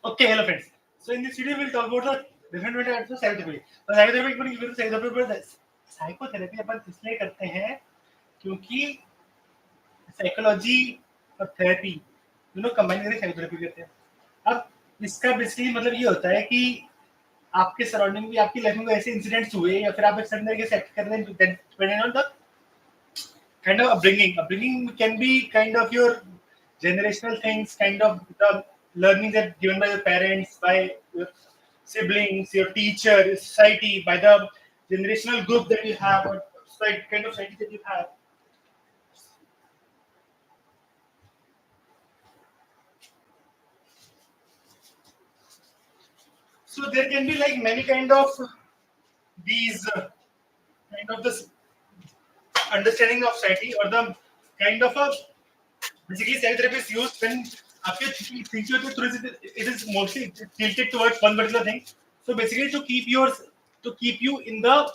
Okay, hello friends. So in this video, we'll talk about the different types of psychotherapy. So psychotherapy को नहीं psychotherapy psychotherapy अपन इसलिए करते हैं क्योंकि psychology और थेरेपी दोनों कंबाइन करके साइकोथेरेपी करते हैं. अब इसका बेसिकली मतलब ये होता है कि आपके सराउंडिंग में आपकी लाइफ में कोई ऐसे इंसिडेंट्स हुए या फिर आप एक सर्टेन तरीके से एक्ट कर रहे हैं depending on the kind of upbringing. Upbringing can be kind of your generational things, kind of the learning that given by your parents, by your siblings, your teacher, your society, by the generational group that you have, or kind of society that you have. So there can be like many kind of these kind of this understanding of society or the kind of a basically psychotherapy is used when after thinking of it, it is mostly tilted towards one particular thing. So basically to keep you in the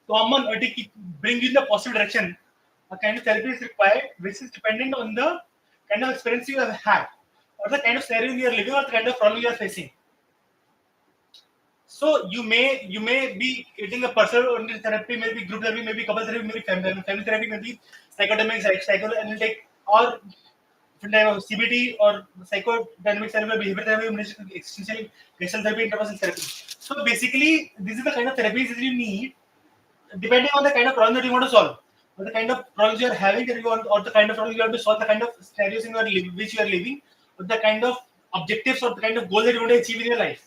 common or to bring you in the positive direction, a kind of therapy is required which is dependent on the kind of experience you have had or the kind of scenario you are living or the kind of problem you are facing. So you may be getting a personal therapy, maybe group therapy, maybe couple therapy, maybe family therapy, maybe psychodynamic, psychoanalytic, or CBT or psychodynamic therapy, behavior therapy, existential Gestalt therapy, interpersonal therapy. So basically, this is the kind of therapies that you need, depending on the kind of problem that you want to solve, or the kind of problems you are having that you want, or the kind of problem you want to solve, the kind of scenarios in which you are living, or the kind of objectives or the kind of goals that you want to achieve in your life.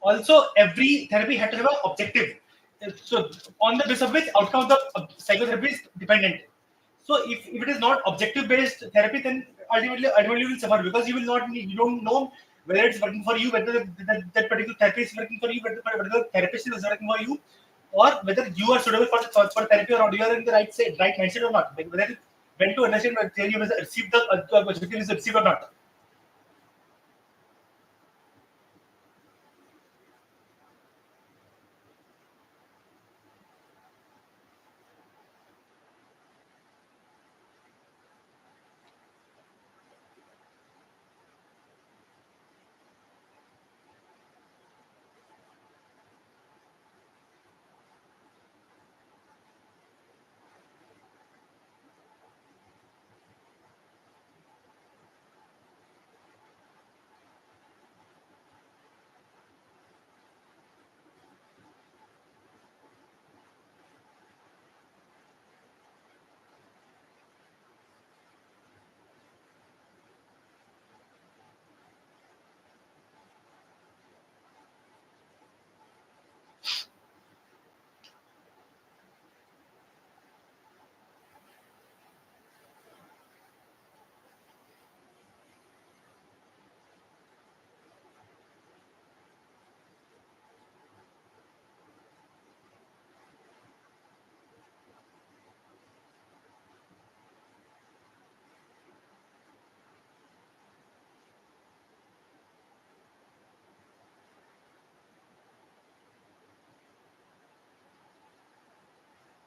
Also, every therapy had to have an objective. So, on the basis of which outcome of the psychotherapy is dependent. So, if it is not objective based therapy, then ultimately you will suffer because you don't know whether it's working for you, whether that particular therapy is working for you, whether the particular therapist is working for you, or whether you are suitable for therapy or not, you are in the right mindset or not. Like whether when to understand whether you receive the objective is received or not.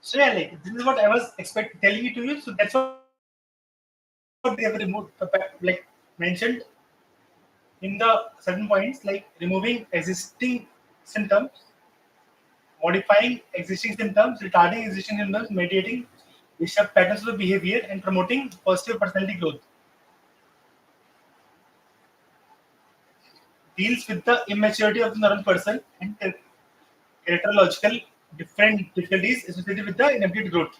So yeah, like this is what I was telling it to you. So that's what they have removed, like mentioned in the certain points, like removing existing symptoms, modifying existing symptoms, retarding existing symptoms, mediating disrupt patterns of behavior, and promoting positive personality growth. Deals with the immaturity of the neural person and characterological different difficulties associated with the inability to growth.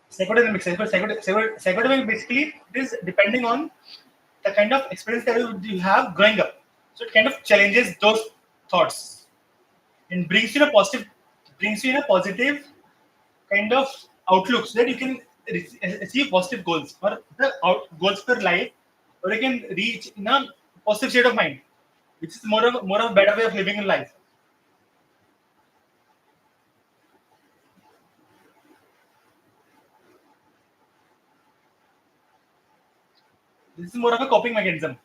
Psychodynamic basically it is depending on the kind of experience that you have growing up. So it kind of challenges those thoughts and brings you in a positive kind of outlook so that you can achieve positive goals or the goals for life or you can reach in a positive state of mind, which is more of a better way of living in life. This is more of a coping mechanism.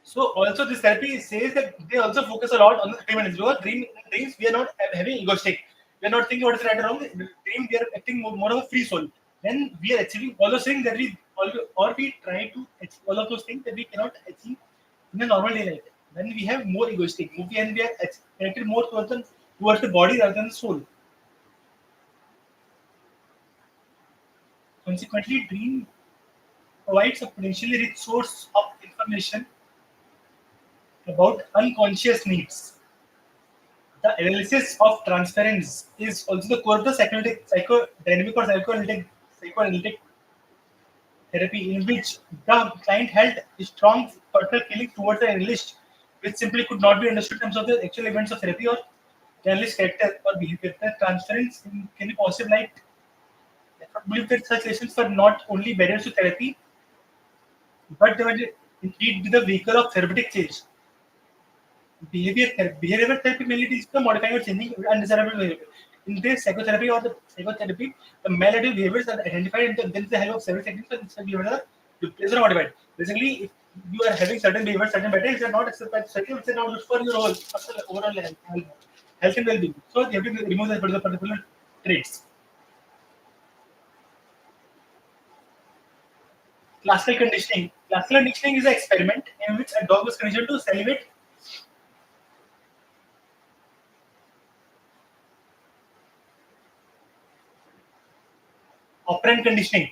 So also this therapy says that they also focus a lot on the dream energy. Because dreams we are not having egoistic. We are not thinking what is right or wrong. In dream we are acting more of a free soul. Then we are achieving all those things that we try to achieve all of those things that we cannot achieve in a normal day life. Then we have more egoistic movie and we are connected more towards the body rather than the soul. Consequently, dream provides a potentially rich source of information about unconscious needs. The analysis of transference is also the core of the psychodynamic or psychoanalytic therapy, in which the client held strong personal feelings towards the analyst, which simply could not be understood in terms of the actual events of therapy or the analyst's character or behavior. The transference can be possible, like I believe that such lessons were not only barriers to therapy, but they were indeed the vehicle of therapeutic change. Behavioral therapy mainly teaches the modifying or changing undesirable behavior. In this psychotherapy or the psychotherapy, the maladaptive behaviors are identified and then with the help of several techniques and such behaviors are replaced or modified. Basically, if you are having certain behaviors, certain patterns, they are not accepted by society, which are not good for your whole overall health and well-being. So you have to remove the particular traits. Classical conditioning. Classical conditioning is an experiment in which a dog was conditioned to salivate. Operant conditioning.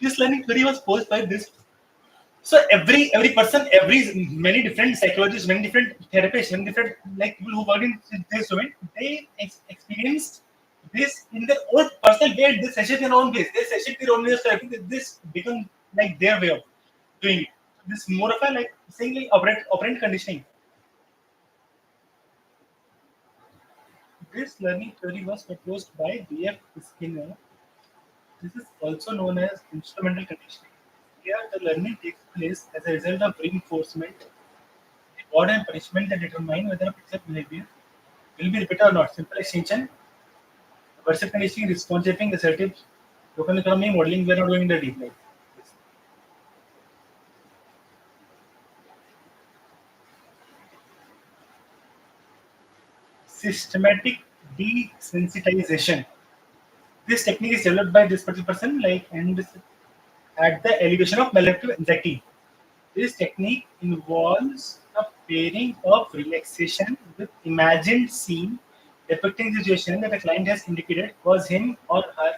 This learning theory was posed by this. So every person, many different psychologists, many different therapists, many different like people who work in this domain, they experienced this in their own personal way. This session their own ways. They session their own way of therapy. This become like their way of doing it. This more of a like saying like operant conditioning. This learning theory was proposed by B.F. Skinner. This is also known as instrumental conditioning. Here, the learning takes place as a result of reinforcement, reward and punishment that determine whether a particular behavior will be repeated or not. Simple extension, aversive conditioning, response shaping, assertive, token economy, modeling. We are not going in the deep like this. Systematic desensitization. This technique is developed by this particular person, like and this, at the elevation of maladaptive anxiety. This technique involves a pairing of relaxation with imagined scene depicting the situation that a client has indicated cause him or her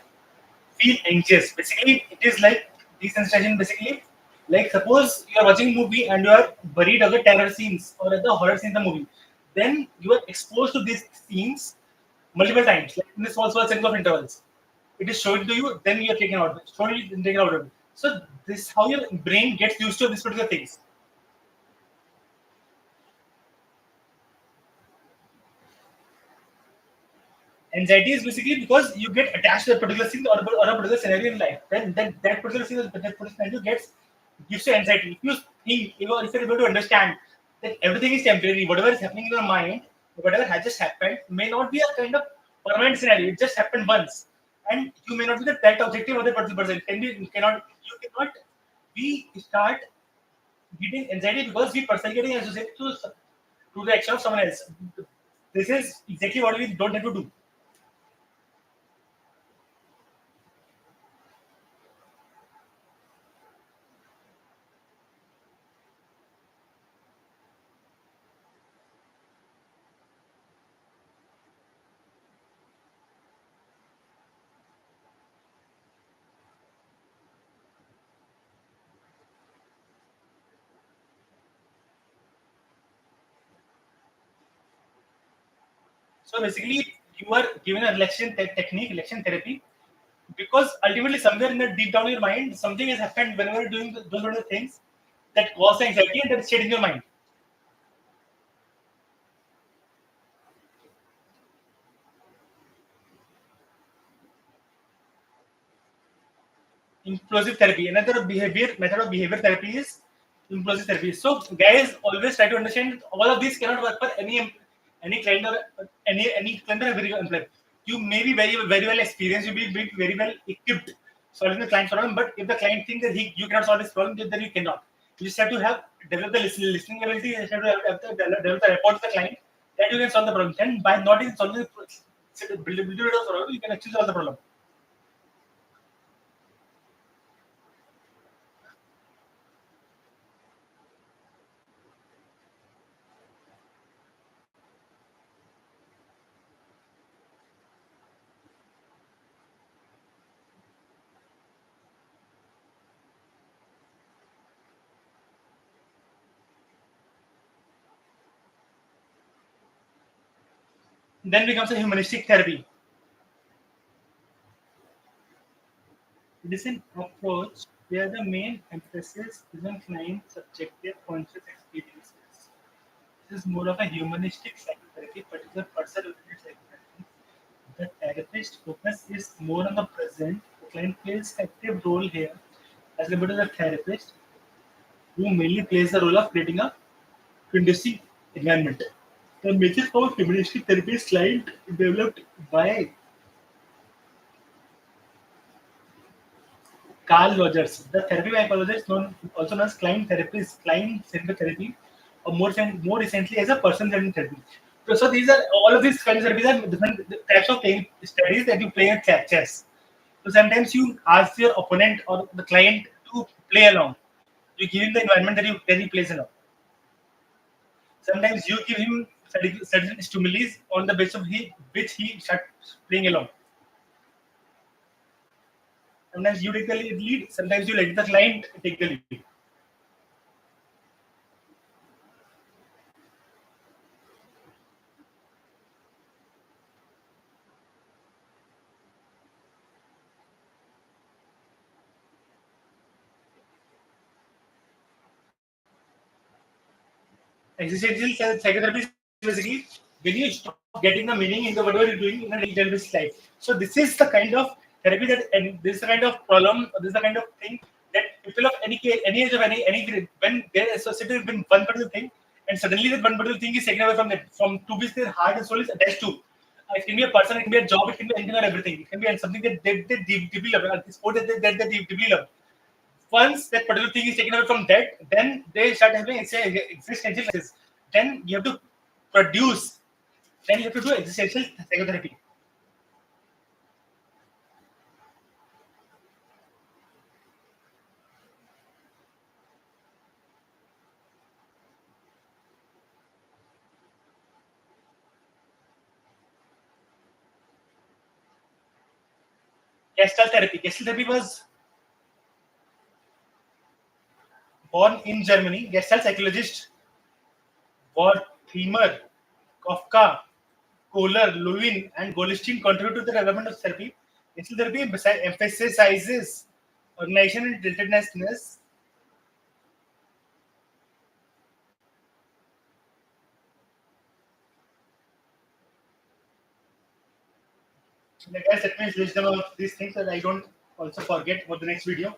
feel anxious. Basically, it is like desensitization. Basically, like suppose you are watching a movie and you are worried of the terror scenes or at the horror scenes in the movie, then you are exposed to these scenes multiple times, like in this small sequence of intervals. It is shown to you, then you are taken out. Shown you, then taken out of it. So this how your brain gets used to this particular things. Anxiety is basically because you get attached to a particular scene or a particular scenario in life. Then that particular scene, that particular scenario gives you anxiety. If you think, if you're able to understand that everything is temporary, whatever is happening in your mind, whatever has just happened, may not be a kind of permanent scenario. It just happened once, and you may not be that objective of the particular person. You cannot we start getting anxiety because we personally getting associated to the action of someone else. This is exactly what we don't have to do. So basically, you are given a relaxation technique, relaxation therapy, because ultimately somewhere in the deep down in your mind, something has happened whenever you're doing those sort of things that cause anxiety and that stayed in your mind. Implosive therapy. Another behavior method of behavior therapy is implosive therapy. So guys, always try to understand all of these cannot work for any client or any client or very employee. You may be very well experienced, you be very well equipped solving the client's problem, but if the client thinks that you cannot solve this problem, then you cannot. You just have to have develop the listening ability. You just have to have to develop the rapport with the client that you can solve the problem. Then by not even solving the build a problem, you can actually solve the problem. Then becomes a humanistic therapy. It is an approach where the main emphasis is on client subjective conscious experiences. This is more of a humanistic psychotherapy, but it's a person-oriented psychotherapy. The therapist focus is more on the present. The client plays active role here as compared to the therapist, who mainly plays the role of creating a conducive environment. The major form of humanistic therapy is client developed by Carl Rogers. The therapy psychology is also known as client-centered therapy, or more recently as a person-centered therapy. So these are all of these kinds of therapies are different types of playing studies that you play at chess. So sometimes you ask your opponent or the client to play along. You give him the environment that he plays along. Sometimes you give him certain stimuli on the basis of which he starts playing along. Sometimes you take the lead. Sometimes you let the client take the lead. Existential psychotherapy is basically when you stop getting the meaning in the whatever you're doing in a daily life. So this is the kind of therapy that, and this is the kind of problem, this is the kind of thing that people of any age of any grade, when they're associated with one particular thing, and suddenly that one particular thing is taken away from them, from to which their heart and soul is attached to. It can be a person, it can be a job, it can be anything or everything. It can be something that they deeply love, a sport that they deeply love. Once that particular thing is taken away from that, then they start having existential crisis. Then you have to produce. Then you have to do existential psychotherapy. Gestalt therapy. Gestalt therapy was born in Germany. Gestalt psychologist Wertheimer, Kafka, Kohler, Lewin, and Goldstein contribute to the development of therapy. Gestalt therapy emphasizes organization and relatedness. Like guys, let me list them of these things that I don't also forget for the next video.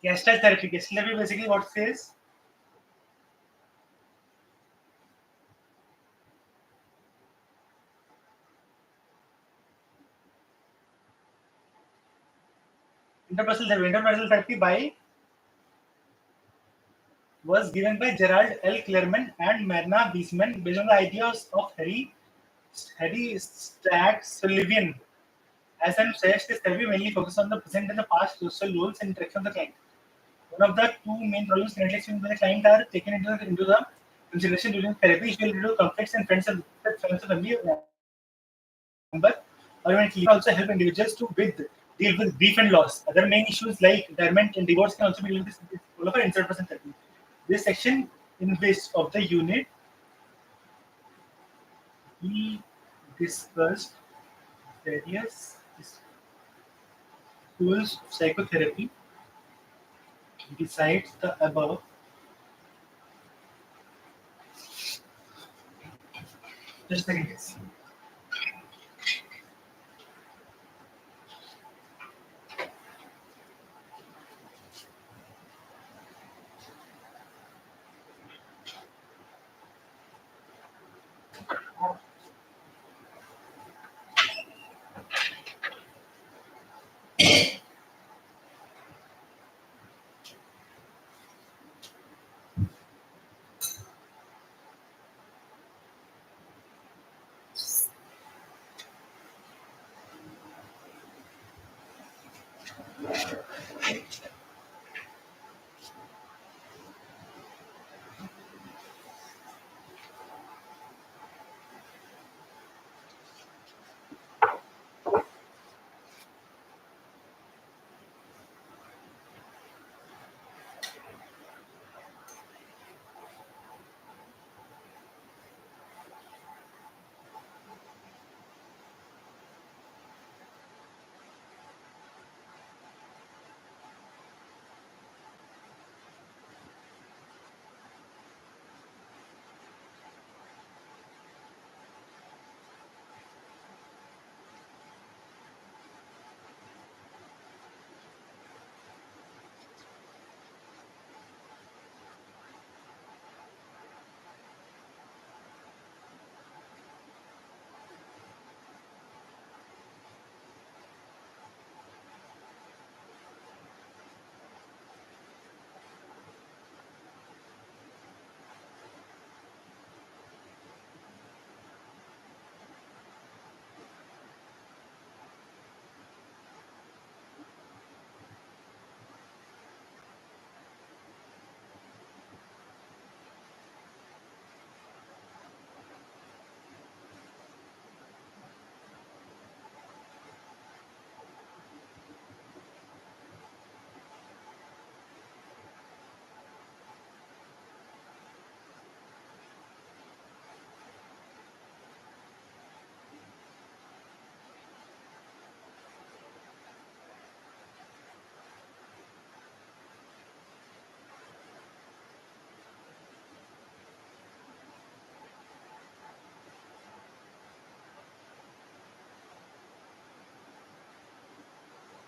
Gestalt therapy. Gestalt therapy basically what says interpersonal therapy. Interpersonal therapy by was given by Gerald L. Clermont and Myrna Wiesman based on the ideas of Harry Stack Sullivan. As I'm says, this therapy mainly focuses on the present and the past social roles and interaction of the client. One of the two main problems currently experienced by the client are taken into the consideration during therapy, usually due to conflicts and friends and family member, or even it also help individuals to deal with grief and loss. Other main issues like retirement and divorce can also be dealt with this all of our interpersonal therapy. This section in this of the unit we discussed various schools of psychotherapy. Besides the above, just a second, guys.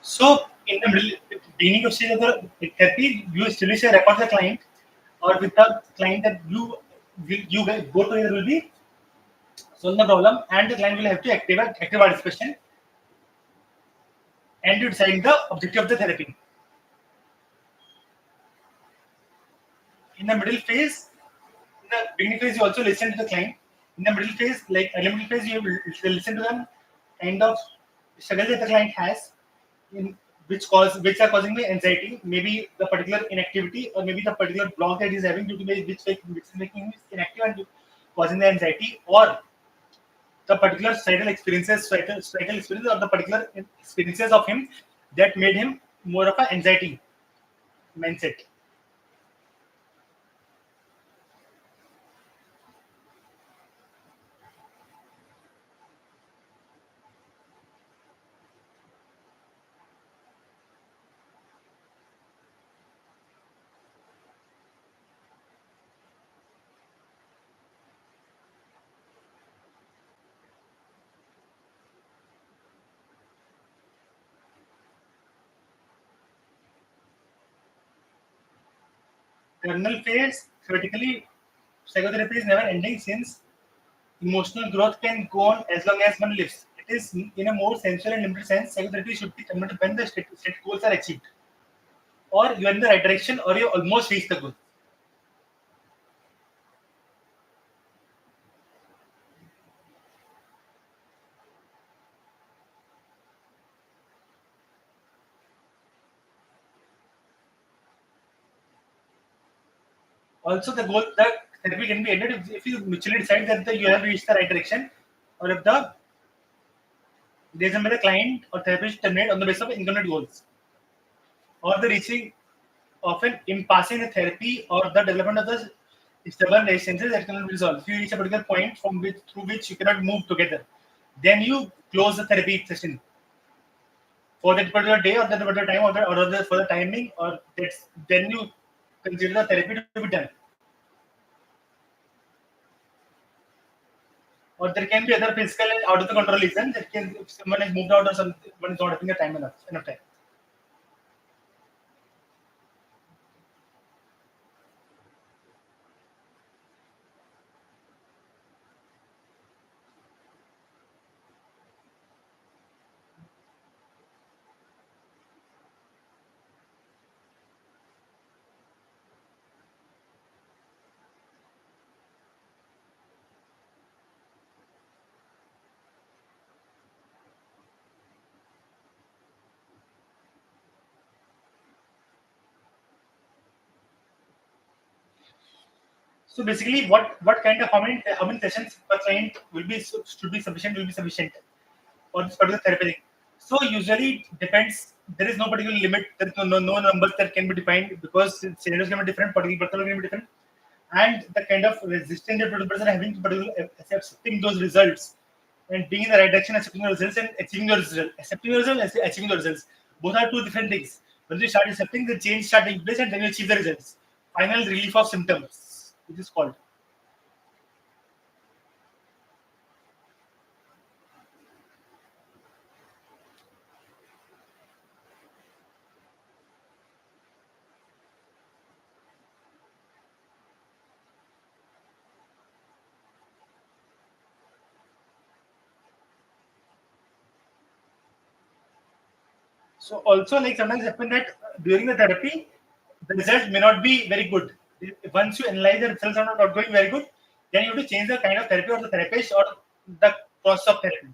So, in the beginning of stage of the therapy, you establish a rapport with the client or with the client that you guys both together will be solving the problem, and the client will have to active participation and to decide the objective of the therapy. In the middle phase, in the beginning phase, you also listen to the client. In the middle phase, like early middle phase, you will listen to the kind of struggle that the client has, in which are causing the anxiety, maybe the particular inactivity, or maybe the particular block that he's having due to which is making him inactive and causing the anxiety, or the particular societal experience, or the particular experiences of him that made him more of an anxiety mindset. Kernel phase, theoretically, psychotherapy is never ending since emotional growth can go on as long as one lives. It is, in a more sensual and limited sense, psychotherapy should be terminated when the state goals are achieved, or you're in the right direction, or you almost reach the goal. Also, the therapy can be ended if you mutually decide that you have reached the right direction, or if there's a client or therapist terminate on the basis of incomplete goals, or the reaching of an impasse in the therapy, or the development of the stubborn resistances that cannot be resolved. If you reach a particular point through which you cannot move together, then you close the therapy session for that particular day, or that particular time, for the timing, or then you consider the therapy to be done. Or there can be other physical and out of the control reasons that can, if someone is moved out or something, someone is not having the time enough time. So basically, what kind of how many sessions per client should be sufficient, for this particular therapy. So usually it depends. There is no particular limit. There is no numbers that can be defined, because scenarios can be different, particular person can be different, and the kind of resistance that the person having to particular accepting those results, and being in the right direction, accepting the results, and achieving the result. Accepting the result and achieving the results. Both are two different things. When you start accepting, the change start taking place, and then you achieve the results. Final relief of symptoms, which is called. So also, like, sometimes happen that during the therapy, the results may not be very good. Once you analyze the results are not going very good, then you have to change the kind of therapy, or the therapist, or the course of therapy.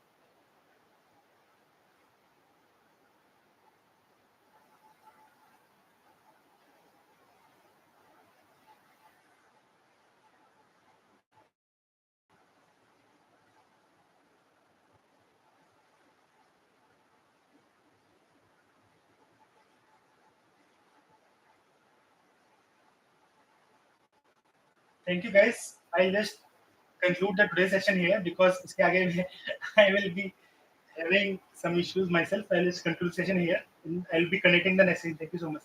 Thank you, guys. I'll just conclude the today's session here, because इसके आगे I will be having some issues myself. I'll just conclude the session here. I'll be connecting the next thing. Thank you so much.